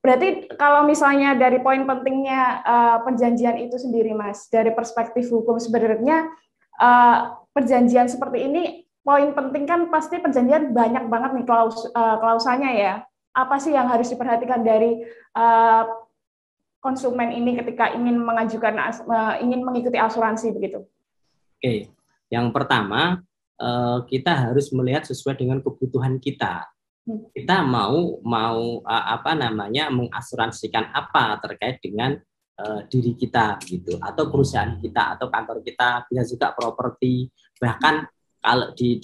Berarti kalau misalnya dari poin pentingnya perjanjian itu sendiri, Mas, dari perspektif hukum sebenarnya perjanjian seperti ini, poin penting kan pasti perjanjian banyak banget nih klausalnya ya. Apa sih yang harus diperhatikan dari konsumen ini ketika ingin mengajukan ingin mengikuti asuransi begitu? Oke, yang pertama kita harus melihat sesuai dengan kebutuhan kita. Kita mau mengasuransikan apa terkait dengan diri kita gitu, atau perusahaan kita, atau kantor kita, bisa juga properti, bahkan kalau di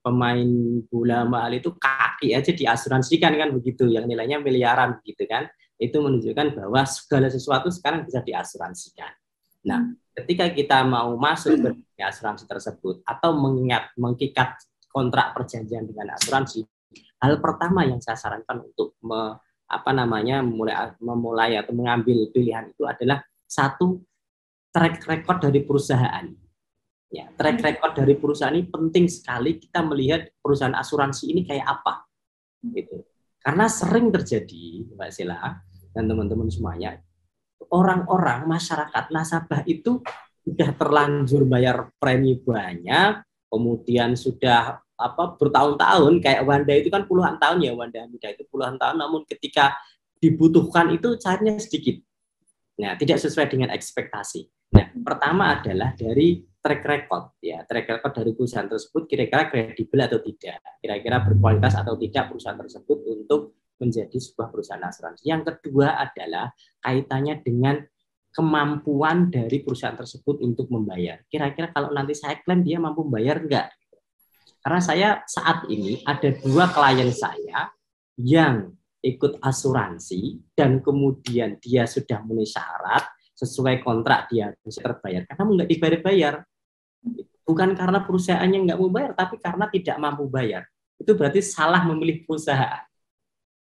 pemain bola mahal itu kaki aja diasuransikan kan begitu, yang nilainya miliaran gitu kan, itu menunjukkan bahwa segala sesuatu sekarang bisa diasuransikan. Nah, ketika kita mau masuk ke asuransi tersebut atau mengikat kontrak perjanjian dengan asuransi, hal pertama yang saya sarankan untuk memulai atau mengambil pilihan itu adalah satu, track record dari perusahaan. Ya, track record dari perusahaan ini penting sekali, kita melihat perusahaan asuransi ini kayak apa. Gitu. Karena sering terjadi, Mbak Sela dan teman-teman semuanya, orang-orang masyarakat nasabah itu sudah terlanjur bayar premi banyak, kemudian sudah bertahun-tahun, kayak Wanda itu kan puluhan tahun ya, Wanda Hamidah itu puluhan tahun, namun ketika dibutuhkan itu cairnya sedikit. Nah, tidak sesuai dengan ekspektasi. Nah, pertama adalah dari track record ya, track record dari perusahaan tersebut kira-kira kredibel atau tidak, kira-kira berkualitas atau tidak perusahaan tersebut untuk menjadi sebuah perusahaan asuransi. Yang kedua adalah kaitannya dengan kemampuan dari perusahaan tersebut untuk membayar. Kira-kira kalau nanti saya klaim dia mampu membayar enggak? Karena saya saat ini ada 2 klien saya yang ikut asuransi dan kemudian dia sudah memenuhi syarat sesuai kontrak, dia bisa terbayar karena nggak dibayar-bayar. Bukan karena perusahaannya nggak mau bayar, tapi karena tidak mampu bayar. Itu berarti salah memilih perusahaan.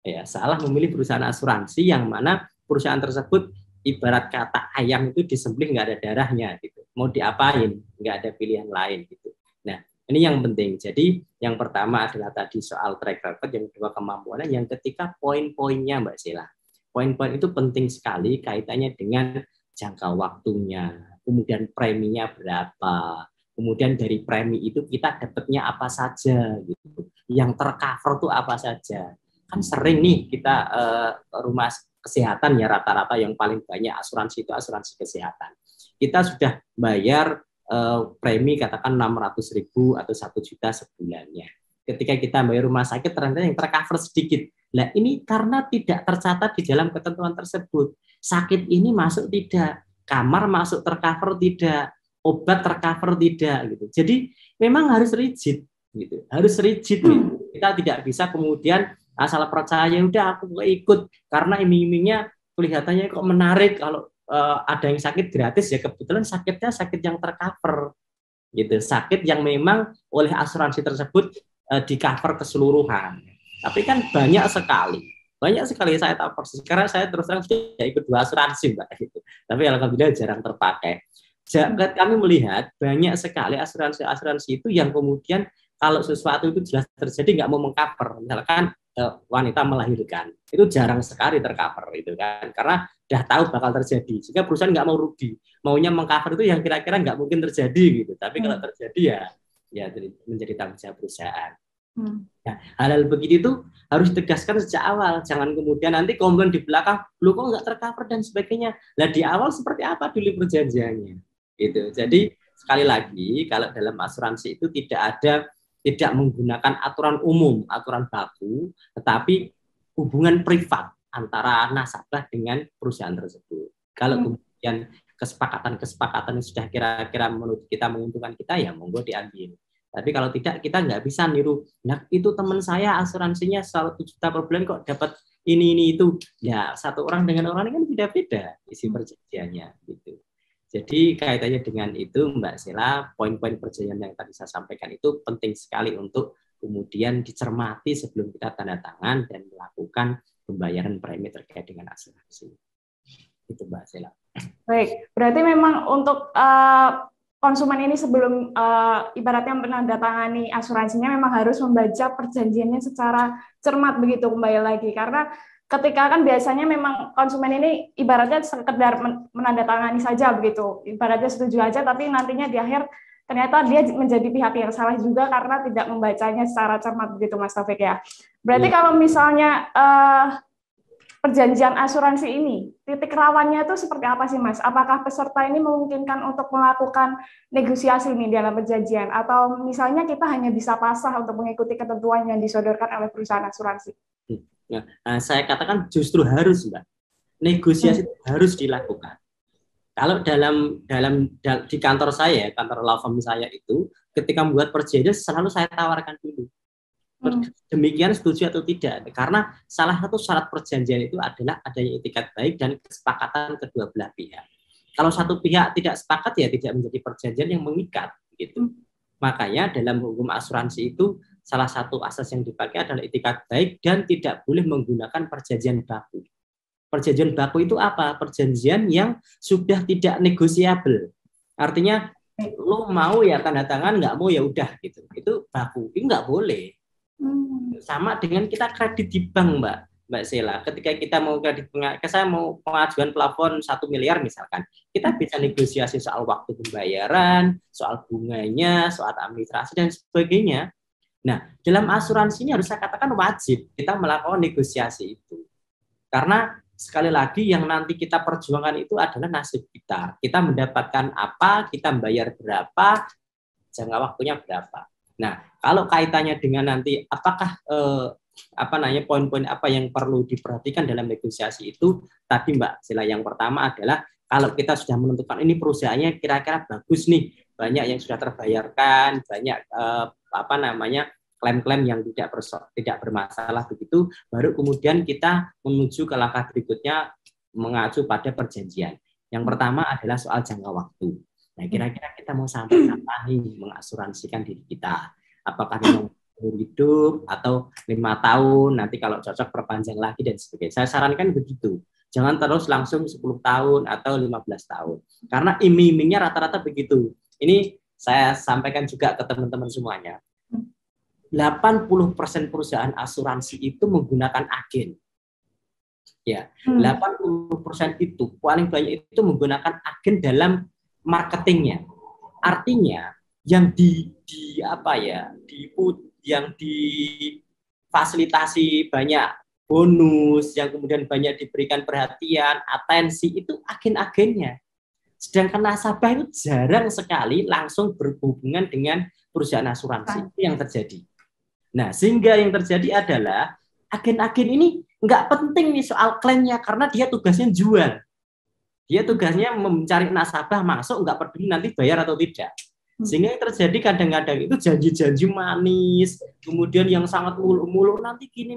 Ya, salah memilih perusahaan asuransi yang mana perusahaan tersebut ibarat kata ayam itu disembelih nggak ada darahnya gitu. Mau diapain? Nggak ada pilihan lain gitu. Nah, ini yang penting. Jadi yang pertama adalah tadi soal track record, yang kedua kemampuannya, yang ketiga poin-poinnya Mbak Sheila. Poin-poin itu penting sekali kaitannya dengan jangka waktunya, kemudian preminya berapa, kemudian dari premi itu kita dapatnya apa saja gitu. Yang tercover tuh apa saja. Kan sering nih kita rumah kesehatan ya, rata-rata yang paling banyak asuransi itu asuransi kesehatan. Kita sudah bayar premi katakan 600.000 atau 1 juta sebulannya. Ketika kita bayar rumah sakit ternyata yang tercover sedikit. Nah, ini karena tidak tercatat di dalam ketentuan tersebut. Sakit ini masuk tidak, kamar masuk tercover tidak, obat tercover tidak gitu. Jadi memang harus rigid gitu. Harus rigid gitu. Kita tidak bisa kemudian asal percaya udah aku ikut karena iming-imingnya kelihatannya kok menarik, kalau ada yang sakit gratis ya kebetulan sakitnya sakit yang tercover gitu, sakit yang memang oleh asuransi tersebut di cover keseluruhan. Tapi kan banyak sekali saya tahu persis karena saya terus terang sudah ikut 2 asuransi Mbak gitu. Tapi alhamdulillah jarang terpakai. Kami melihat banyak sekali asuransi itu yang kemudian kalau sesuatu itu jelas terjadi nggak mau mengcover, misalkan wanita melahirkan, itu jarang sekali tercover itu kan, karena udah tahu bakal terjadi, sehingga perusahaan nggak mau rugi, maunya mengcover itu yang kira-kira nggak mungkin terjadi gitu, tapi kalau terjadi ya menjadi tanggung jawab perusahaan. Nah, hal-hal begitu itu harus ditegaskan sejak awal, jangan kemudian nanti komplain di belakang, lu kok nggak tercover dan sebagainya. Nah, di awal seperti apa dulu perjanjiannya, gitu. Jadi sekali lagi kalau dalam asuransi itu tidak menggunakan aturan umum, aturan baku, tetapi hubungan privat antara nasabah dengan perusahaan tersebut. Kalau kemudian kesepakatan yang sudah kira-kira menurut kita menguntungkan kita, ya monggo diambil. Tapi kalau tidak, kita nggak bisa niru. Nah, itu teman saya asuransinya 1 juta per bulan kok dapat ini itu. Ya, satu orang dengan orang ini kan beda-beda isi perjanjiannya gitu. Jadi kaitannya dengan itu Mbak Sheila, poin-poin perjanjian yang tadi saya sampaikan itu penting sekali untuk kemudian dicermati sebelum kita tanda tangan dan melakukan pembayaran premi terkait dengan asuransi. Itu Mbak Sheila. Baik, berarti memang untuk konsumen ini sebelum ibaratnya menandatangani asuransinya memang harus membaca perjanjiannya secara cermat begitu, kembali lagi, karena ketika kan biasanya memang konsumen ini ibaratnya sekedar menandatangani saja begitu, ibaratnya setuju aja, tapi nantinya di akhir ternyata dia menjadi pihak yang salah juga karena tidak membacanya secara cermat begitu Mas Taufik ya. Berarti kalau misalnya perjanjian asuransi ini, titik rawannya itu seperti apa sih Mas? Apakah peserta ini memungkinkan untuk melakukan negosiasi nih dalam perjanjian, atau misalnya kita hanya bisa pasrah untuk mengikuti ketentuan yang disodorkan oleh perusahaan asuransi? Nah, saya katakan justru harus, Mbak. Negosiasi harus dilakukan. Kalau di kantor saya, kantor law firm saya itu, ketika membuat perjanjian selalu saya tawarkan dulu. Demikian setuju atau tidak? Karena salah satu syarat perjanjian itu adalah adanya etikat baik dan kesepakatan kedua belah pihak. Kalau satu pihak tidak sepakat ya tidak menjadi perjanjian yang mengikat, gitu. Makanya dalam hukum asuransi itu salah satu asas yang dipakai adalah etikat baik dan tidak boleh menggunakan perjanjian baku. Perjanjian baku itu apa? Perjanjian yang sudah tidak negosiabel. Artinya lo mau ya tanda tangan, nggak mau ya udah gitu. Itu baku. Itu nggak boleh. Sama dengan kita kredit di bank, Mbak Sheila. Ketika kita mau saya mau pengajuan plafon 1 miliar misalkan, kita bisa negosiasi soal waktu pembayaran, soal bunganya, soal administrasi dan sebagainya. Nah, dalam asuransi ini harus saya katakan wajib kita melakukan negosiasi itu. Karena sekali lagi yang nanti kita perjuangkan itu adalah nasib kita. Kita mendapatkan apa, kita membayar berapa, jangka waktunya berapa. Nah, kalau kaitannya dengan nanti apakah poin-poin apa yang perlu diperhatikan dalam negosiasi itu, tadi Mbak Sheila, yang pertama adalah kalau kita sudah menentukan ini perusahaannya kira-kira bagus nih, banyak yang sudah terbayarkan, banyak klaim-klaim yang tidak bermasalah begitu, baru kemudian kita menuju ke langkah berikutnya mengacu pada perjanjian. Yang pertama adalah soal jangka waktu. Nah, kira-kira kita mau sampai kapan nih mengasuransikan diri kita? Apakah memang hidup atau 5 tahun, nanti kalau cocok perpanjang lagi dan sebagainya. Saya sarankan begitu. Jangan terus langsung 10 tahun atau 15 tahun. Karena iming-imingnya rata-rata begitu. Ini saya sampaikan juga ke teman-teman semuanya. 80% perusahaan asuransi itu menggunakan agen. Ya, 80% itu paling banyak itu menggunakan agen dalam marketingnya. Artinya yang yang difasilitasi banyak bonus, yang kemudian banyak diberikan perhatian, atensi itu agen-agennya. Sedangkan nasabah itu jarang sekali langsung berhubungan dengan perusahaan asuransi. Itu yang terjadi. Nah, sehingga yang terjadi adalah agen-agen ini nggak penting nih soal klaimnya karena dia tugasnya jual. Dia tugasnya mencari nasabah masuk, nggak peduli nanti bayar atau tidak. Sehingga yang terjadi kadang-kadang itu janji-janji manis, kemudian yang sangat muluk-muluk nanti gini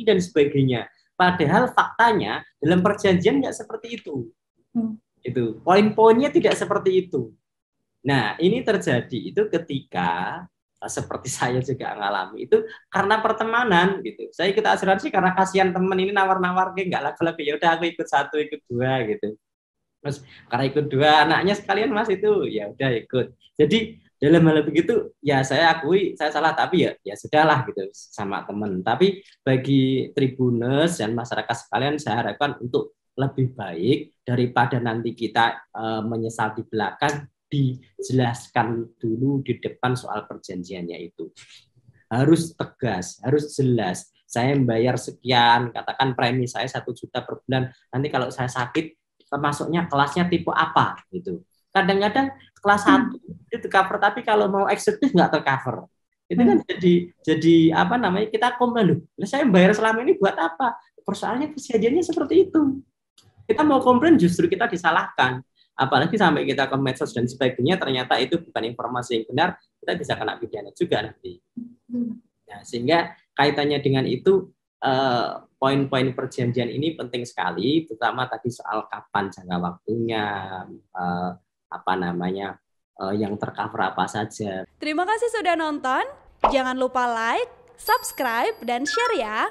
dan sebagainya. Padahal faktanya dalam perjanjian nggak seperti itu. Itu poin-poinnya tidak seperti itu. Nah, ini terjadi itu ketika seperti saya juga ngalami itu karena pertemanan gitu. Saya ikut asuransi karena kasihan temen ini nawar-nawar kayak nggak laku-laku, ya udah aku ikut 1, ikut 2 gitu. Terus karena ikut 2 anaknya sekalian Mas itu ya udah ikut. Jadi dalam hal begitu ya saya akui saya salah, tapi ya sudahlah gitu sama teman. Tapi bagi Tribuners dan masyarakat sekalian saya harapkan untuk lebih baik daripada nanti kita menyesal di belakang, dijelaskan dulu di depan soal perjanjiannya itu. Harus tegas, harus jelas. Saya membayar sekian, katakan premi saya 1 juta per bulan. Nanti kalau saya sakit, termasuknya kelasnya tipe apa gitu. Kadang-kadang kelas 1 itu cover, tapi kalau mau eksekutif nggak tercover. Itu kan jadi kita komplain, loh. Saya membayar selama ini buat apa? Persoalannya perjanjiannya seperti itu. Kita mau komplain justru kita disalahkan. Apalagi sampai kita ke medsos dan sebagainya, ternyata itu bukan informasi yang benar, kita bisa kena pidana juga nanti. Nah, sehingga kaitannya dengan itu, poin-poin perjanjian ini penting sekali, terutama tadi soal kapan jangka waktunya, yang tercover apa saja. Terima kasih sudah nonton, jangan lupa like, subscribe, dan share ya.